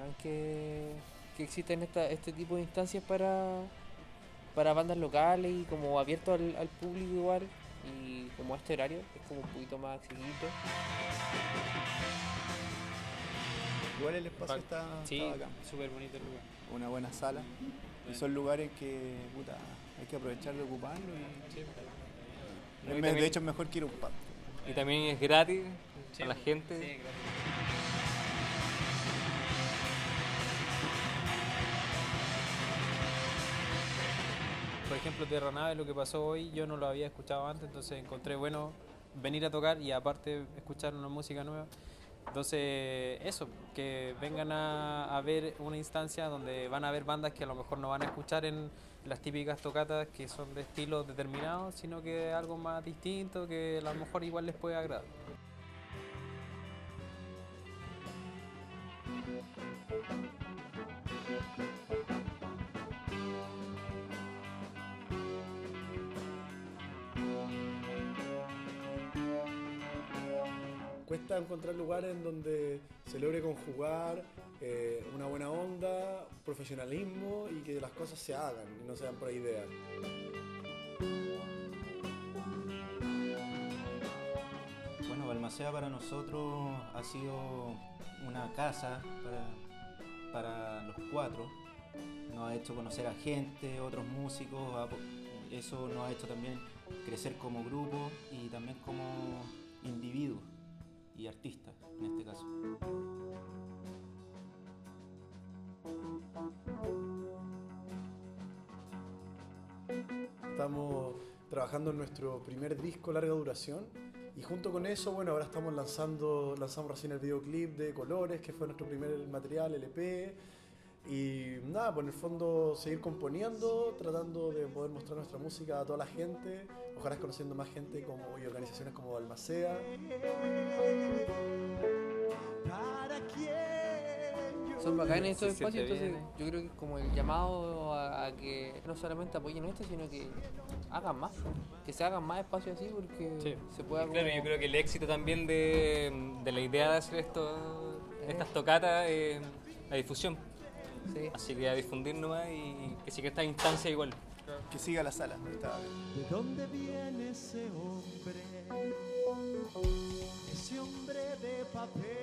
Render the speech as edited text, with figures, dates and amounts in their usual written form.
bacán que existen este tipo de instancias para bandas locales y como abierto al público igual. Y como este horario es como un poquito más accesible. Igual el espacio está Sí, bacán. súper bonito el lugar. Una buena sala. Y son lugares que, puta, hay que aprovechar de ocuparlo. Y Sí. de hecho es mejor que ir a un pub. Y también es gratis Sí, a la gente. sí, gracias. Por ejemplo, Tierra Nave, lo que pasó hoy, yo no lo había escuchado antes, entonces encontré bueno venir a tocar y aparte escuchar una música nueva. Entonces, eso, que vengan a ver una instancia donde van a ver bandas que a lo mejor no van a escuchar en las típicas tocatas que son de estilos determinados, sino que algo más distinto que a lo mejor igual les puede agradar. Cuesta encontrar lugares en donde se logre conjugar una buena onda, profesionalismo y que las cosas se hagan y no sean por ideas. Bueno, Balmaceda para nosotros ha sido una casa para los cuatro. Nos ha hecho conocer a gente, otros músicos, eso nos ha hecho también crecer como grupo y también como individuos y artistas en este caso. Estamos trabajando en nuestro primer disco larga duración y junto con eso, bueno, ahora lanzamos recién el videoclip de Colores, que fue nuestro primer material, LP. Y nada, pues en el fondo seguir componiendo, tratando de poder mostrar nuestra música a toda la gente, ojalá conociendo más gente y organizaciones como Balmaceda. Son bacanes estos Se espacios, siente entonces bien, yo creo que es como el llamado a que no solamente apoyen esto, sino que hagan más, que se hagan más espacios así porque Sí. se pueda Y claro, como- yo creo que el éxito también de la idea de hacer estas tocatas es la difusión. Sí. Así que a difundir nomás y que siga esta instancia igual. Que siga la sala. Está bien. ¿De dónde viene ese hombre? Ese hombre de papel.